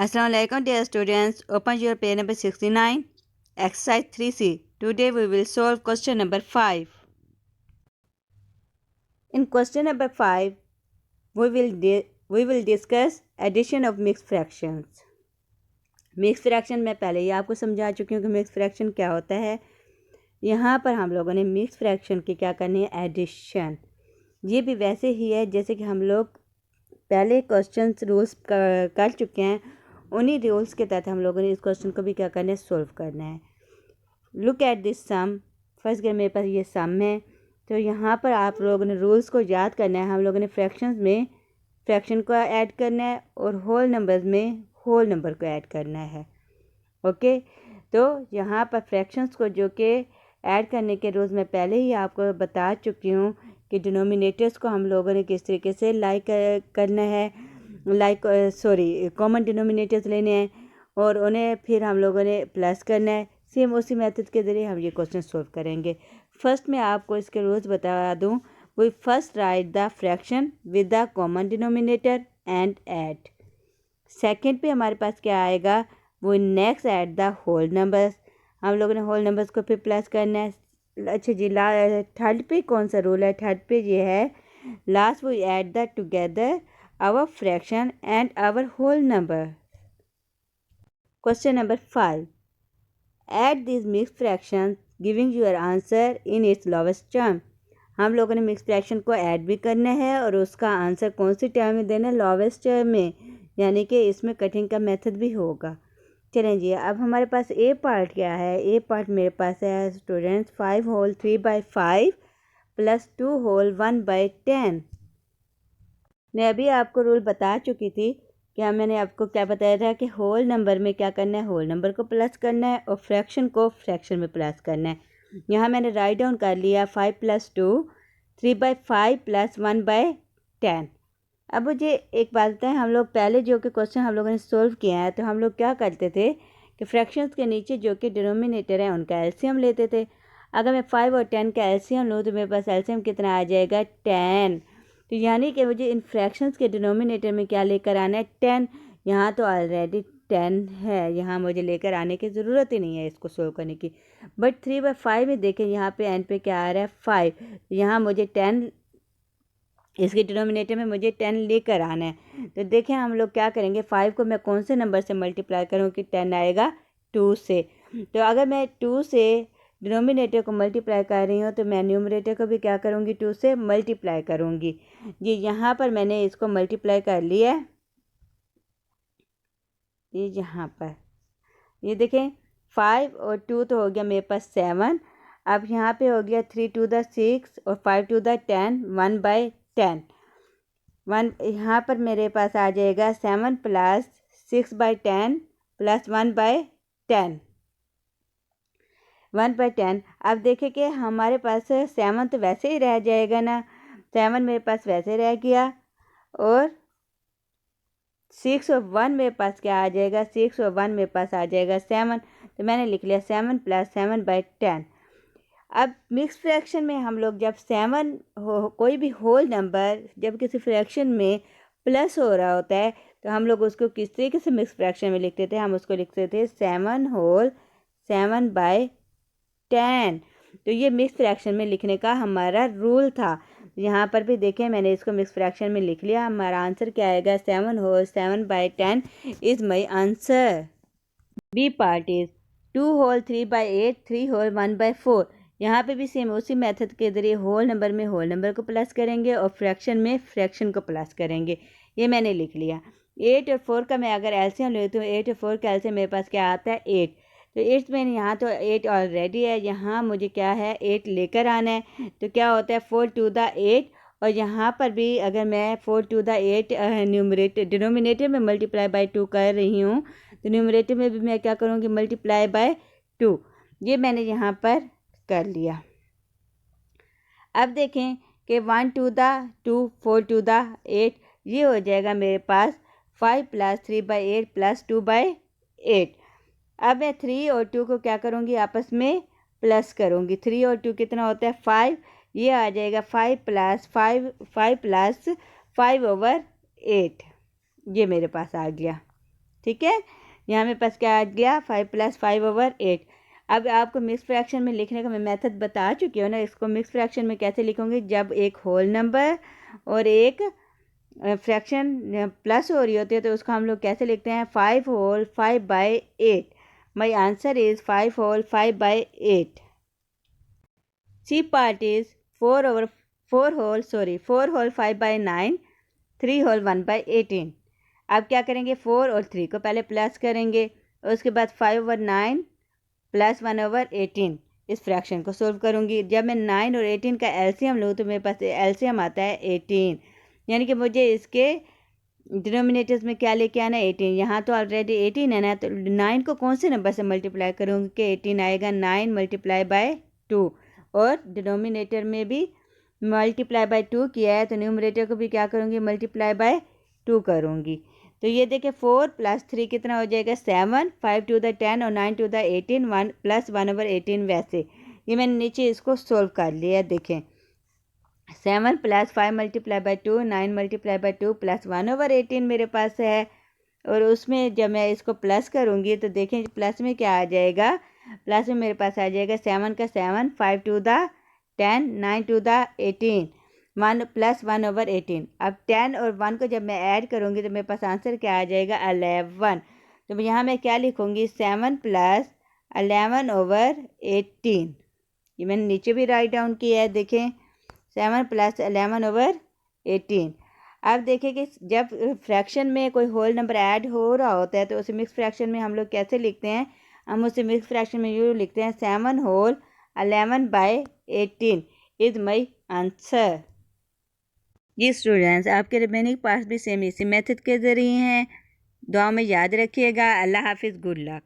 Assalamu alaikum dear students. Open your page number 69, exercise 3C. Today we will solve question number 5. In question number 5, we will discuss addition of mixed fractions. Mix fraction मैं पहले ही आपको समझा चुकी हूँ कि mix fraction क्या होता है। यहाँ पर हम लोगों ने मिक्स फ्रैक्शन की क्या करनी है, एडिशन। ये भी वैसे ही है जैसे कि हम लोग पहले क्वेश्चंस रूल्स कर चुके हैं। उन्हीं रूल्स के तहत हम लोगों ने इस क्वेश्चन को भी क्या करना है, सोल्व करना है। Look at this sum. First के मेरे पास ये सम है, तो यहाँ पर आप लोगों ने रूल्स को याद करना है। हम लोगों ने फ्रैक्शंस में फ्रैक्शन को ऐड करना है और होल नंबर्स में होल नंबर को ऐड करना है। ओके, तो यहाँ पर फ्रैक्शंस को जो कि ऐड करने के रूल्स मैं पहले ही आपको बता चुकी हूँ कि डिनोमिनेटर्स को हम लोगों ने किस तरीके से करना है, कॉमन डिनोमिनेटर्स लेने हैं और उन्हें फिर हम लोगों ने प्लस करना है। सेम उसी मेथड के ज़रिए हम ये क्वेश्चन सॉल्व करेंगे। फर्स्ट में आपको इसके रूल्स बता दूं। We first write the fraction with the common denominator and add. Second पे हमारे पास क्या आएगा, वो next add the whole numbers. हम लोगों ने होल नंबर्स को फिर प्लस करना है। अच्छा जी, थर्ड पे कौन सा रूल है, थर्ड पे ये है, last we add the together our fraction and our whole number. Question number 5. Add these mixed fractions giving your answer in its lowest term. हम लोगों ने मिक्स फ्रैक्शन को ऐड भी करना है और उसका आंसर कौन सी टर्म में देना है, लोवेस्ट टर्म में, यानी कि इसमें कटिंग का मेथड भी होगा। चलें जी, अब हमारे पास ए पार्ट क्या है। ए पार्ट मेरे पास है स्टूडेंट्स 5 होल 3/5 प्लस 2 होल 1/10। मैं अभी आपको रूल बता चुकी थी कि मैंने आपको क्या बताया था कि होल नंबर में क्या करना है, होल नंबर को प्लस करना है और फ्रैक्शन को फ्रैक्शन में प्लस करना है। यहाँ मैंने राइट डाउन कर लिया 5 + 2 3/5 प्लस 1/10। अब मुझे एक बात बताएं, हम लोग पहले जो कि क्वेश्चन हम लोगों ने सोल्व किया है तो हम लोग क्या करते थे कि फ्रैक्शंस के नीचे जो कि डिनोमिनेटर है उनका एलसीएम लेते थे। अगर मैं 5 और 10 का एलसीएम लूँ तो मेरे पास एलसीएम कितना आ जाएगा, 10। तो यानी कि मुझे इन फ्रैक्शंस के डिनोमिनेटर में क्या लेकर आना है, 10। यहाँ तो ऑलरेडी 10 है, यहाँ मुझे लेकर आने की ज़रूरत ही नहीं है इसको सोल्व करने की। बट 3/5 में देखें, यहाँ पे एंड पे क्या आ रहा है, 5। यहाँ मुझे 10, इसके डिनोमिनेटर में मुझे 10 लेकर आना है। तो देखें हम लोग क्या करेंगे, 5 को मैं कौन से नंबर से मल्टीप्लाई करूँ कि 10 आएगा, 2 से। तो अगर मैं 2 से डिनोमिनेटर को मल्टीप्लाई कर रही हूँ तो मैं न्यूमरेटर को भी क्या करूँगी, 2 से मल्टीप्लाई करूँगी। ये यहाँ पर मैंने इसको मल्टीप्लाई कर लिया। ये यहाँ पर ये देखें 5 और 2 तो हो गया मेरे पास 7। अब यहाँ पे हो गया 3 × 6 और 5 × 10, 1/10। यहाँ पर मेरे पास आ जाएगा 7 + 6/10 प्लस 1/10, 1/10। अब देखें कि हमारे पास 7 तो वैसे ही रह जाएगा ना, 7 मेरे पास वैसे रह गया और 6 और 1 मेरे पास क्या आ जाएगा, 6 और 1 मेरे पास आ जाएगा 7। तो मैंने लिख लिया 7 + 7/10। अब मिक्स फ्रैक्शन में हम लोग जब 7 कोई भी होल नंबर जब किसी फ्रैक्शन में प्लस हो रहा होता है तो हम लोग उसको किस तरीके से मिक्स फ्रैक्शन में लिखते थे, हम उसको लिखते थे 7 होल 7/10। तो ये मिक्स फ्रैक्शन में लिखने का हमारा रूल था। यहाँ पर भी देखें मैंने इसको मिक्स फ्रैक्शन में लिख लिया। हमारा आंसर क्या आएगा, 7 whole 7/10 is my answer. B part is 2 whole 3/8 3 whole 1/4। यहाँ पे भी सेम उसी मेथड के ज़रिए होल नंबर में होल नंबर को प्लस करेंगे और फ्रैक्शन में फ्रैक्शन को प्लस करेंगे। ये मैंने लिख लिया। 8 और 4 का मैं अगर एलसीएम लेती हूँ, 8 और 4 का एलसीएम मेरे पास क्या आता है, 8। तो 8 में यहाँ तो 8 ऑलरेडी है, यहाँ मुझे क्या है, 8 लेकर आना है। तो क्या होता है 4 × 8। और यहाँ पर भी अगर मैं 4 × 8 न्यूमरेटर डिनोमिनेटर में मल्टीप्लाई बाय 2 कर रही हूँ तो न्यूमरेटर में भी मैं क्या करूँगी, मल्टीप्लाई बाय 2। ये मैंने यहाँ पर कर लिया। अब देखें कि 1 × 2 4 × 8, ये हो जाएगा मेरे पास 5 + 3/8 प्लस 2/8। अब मैं 3 और 2 को क्या करूँगी, आपस में प्लस करूँगी। 3 और 2 कितना होता है, 5। ये आ जाएगा 5 + 5 + 5/8। ये मेरे पास आ गया। ठीक है, यहाँ मेरे पास क्या आ गया 5 + 5/8। अब आपको मिक्स फ्रैक्शन में लिखने का मैं मेथड बता चुकी हूँ ना। इसको मिक्स फ्रैक्शन में कैसे लिखूँगी, जब एक होल नंबर और एक फ्रैक्शन प्लस हो रही होती है तो उसको हम लोग कैसे लिखते हैं, 5 whole 5/8। My answer is 5 whole 5/8। C part is 4 whole 5/9, 3 whole 1/18। अब क्या करेंगे, 4 और 3 को पहले प्लस करेंगे, उसके बाद 5/9 + 1/18 इस फ्रैक्शन को सोल्व करूँगी। जब मैं 9 और 18 का एलसीएम लूँ तो मेरे पास एलसीएम आता है 18, यानी कि मुझे इसके डिनोमिनेटर्स में क्या लेके आना है, 18। यहाँ तो ऑलरेडी 18 है ना, तो 9 को कौन से नंबर से मल्टीप्लाई करूँगी कि 18 आएगा, 9 × 2। और डिनोमिनेटर में भी मल्टीप्लाई बाय 2 किया है तो न्यूमरेटर को भी क्या करूँगी, मल्टीप्लाई बाय 2 करूँगी। तो ये देखिए 4 + 3 कितना हो जाएगा, 7, 5 × 10 और 9 × 18, 1 + 1/18। वैसे ये मैंने नीचे इसको सोल्व कर लिया। देखें 7 + 5 × 2, 9 × 2 + 1/18 मेरे पास है। और उसमें जब मैं इसको प्लस करूँगी तो देखें प्लस में क्या आ जाएगा, प्लस में मेरे पास आ जाएगा 7 का 7, 5 × 10, 9 × 18, 1 + 1/18। अब 10 और 1 को जब मैं ऐड करूँगी तो मेरे पास आंसर क्या आ जाएगा, 11। तो यहाँ मैं क्या लिखूँगी, 7 + 11/18। ये मैंने नीचे भी राइट डाउन किया है। देखें 7 + 11/18। अब देखिए कि जब फ्रैक्शन में कोई होल नंबर ऐड हो रहा होता है तो उसे मिक्स फ्रैक्शन में हम लोग कैसे लिखते हैं, हम उसे मिक्स फ्रैक्शन में यूँ लिखते हैं, 7 होल 11/18 इज़ माई आंसर। जी स्टूडेंट्स, आपके रिमेनिंग पार्ट्स भी सेम इसी मेथड के ज़रिए हैं। दुआ में याद रखिएगा। अल्लाह हाफिज़, गुड लक।